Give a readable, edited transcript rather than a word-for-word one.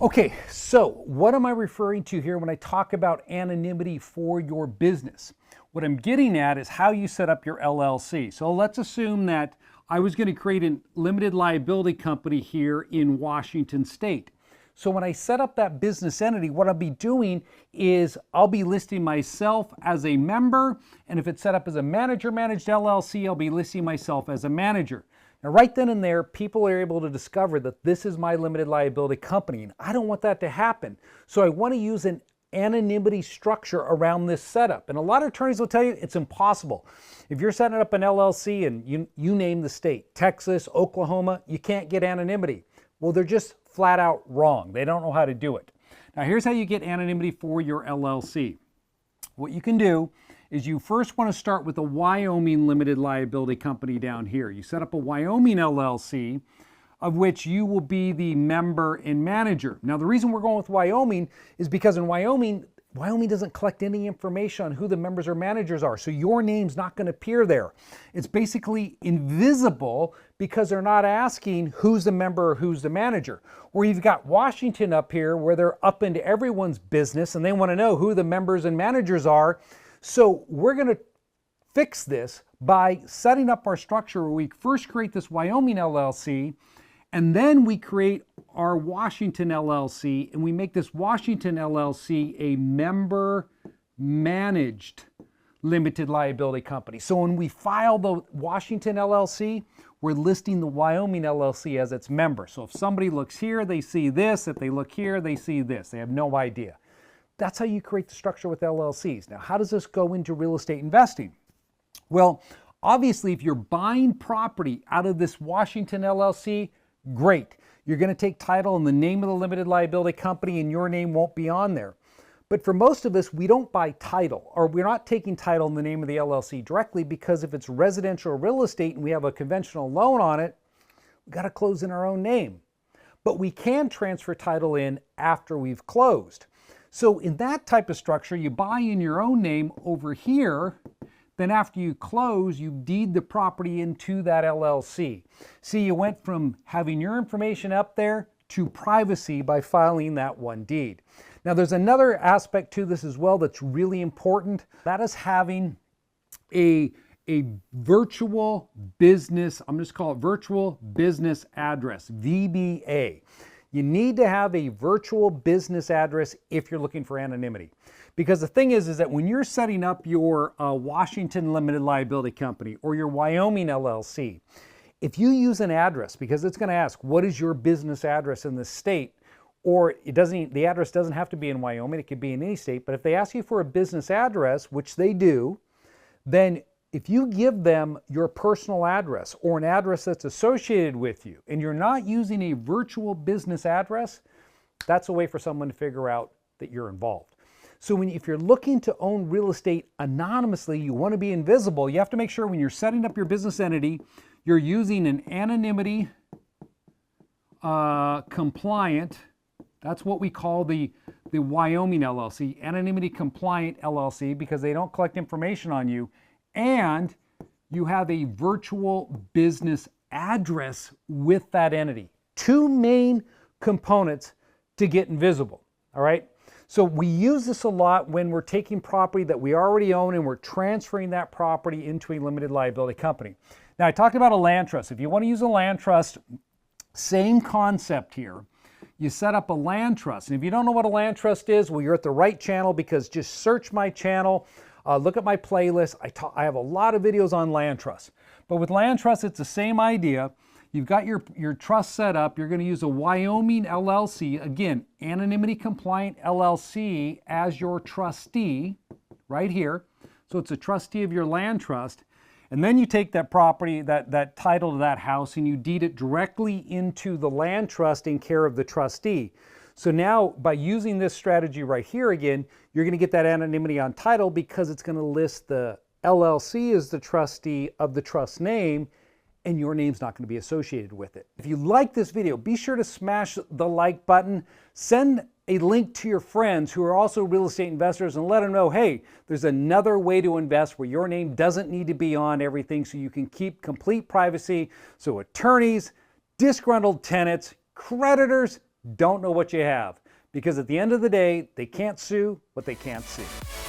Okay, so what am I referring to here when I talk about anonymity for your business? What I'm getting at is how you set up your LLC. So let's assume that I was going to create a limited liability company here in Washington State. So when I set up that business entity, what I'll be doing is I'll be listing myself as a member, and if it's set up as a manager-managed LLC, I'll be listing myself as a manager. Now, right then and there, people are able to discover that this is my limited liability company, and I don't want that to happen. So I want to use an anonymity structure around this setup. And a lot of attorneys will tell you it's impossible. If you're setting up an LLC and you name the state, Texas, Oklahoma, you can't get anonymity. Well, they're just flat out wrong. They don't know how to do it. Now, here's how you get anonymity for your LLC. What you can do is you first want to start with a Wyoming limited liability company down here. You set up a Wyoming LLC, of which you will be the member and manager. Now, the reason we're going with Wyoming is because in Wyoming doesn't collect any information on who the members or managers are, so your name's not going to appear there. It's basically invisible because they're not asking who's the member or who's the manager. Where you've got Washington up here where they're up into everyone's business and they want to know who the members and managers are. So we're going to fix this by setting up our structure where we first create this Wyoming LLC, and then we create our Washington LLC, and we make this Washington LLC a member-managed limited liability company. So when we file the Washington LLC, we're listing the Wyoming LLC as its member. So if somebody looks here, they see this. If they look here, they see this. They have no idea. That's how you create the structure with LLCs. Now, how does this go into real estate investing? Well, obviously, if you're buying property out of this Washington LLC, great. You're going to take title in the name of the limited liability company and your name won't be on there. But for most of us, we don't buy title, or we're not taking title in the name of the LLC directly, because if it's residential real estate and we have a conventional loan on it, we've got to close in our own name. But we can transfer title in after we've closed. So in that type of structure, you buy in your own name over here. Then after you close, you deed the property into that LLC. See, you went from having your information up there to privacy by filing that one deed. Now, there's another aspect to this as well that's really important. That is having a virtual business, I'm just call it virtual business address, VBA. You need to have a virtual business address if you're looking for anonymity. Because the thing is that when you're setting up your Washington Limited Liability Company or your Wyoming LLC, if you use an address, because it's going to ask, what is your business address in this state? Or the address doesn't have to be in Wyoming, it could be in any state, but if they ask you for a business address, which they do, then if you give them your personal address or an address that's associated with you and you're not using a virtual business address, that's a way for someone to figure out that you're involved. So if you're looking to own real estate anonymously, you want to be invisible, you have to make sure when you're setting up your business entity, you're using an anonymity compliant, that's what we call the Wyoming LLC, anonymity compliant LLC, because they don't collect information on you, and you have a virtual business address with that entity. Two main components to get invisible, all right? So we use this a lot when we're taking property that we already own and we're transferring that property into a limited liability company. Now, I talked about a land trust. If you want to use a land trust, same concept here. You set up a land trust. And if you don't know what a land trust is, well, you're at the right channel, because just search my channel. Look at my playlist. I have a lot of videos on land trusts. But with land trusts, it's the same idea. You've got your trust set up. You're going to use a Wyoming LLC, again, anonymity compliant LLC, as your trustee right here. So it's a trustee of your land trust. And then you take that property, that title to that house, and you deed it directly into the land trust in care of the trustee. So now, by using this strategy right here again, you're going to get that anonymity on title, because it's going to list the LLC as the trustee of the trust name, and your name's not going to be associated with it. If you like this video, be sure to smash the like button. Send a link to your friends who are also real estate investors and let them know, hey, there's another way to invest where your name doesn't need to be on everything, so you can keep complete privacy. So attorneys, disgruntled tenants, creditors, don't know what you have. Because at the end of the day, they can't sue what they can't see.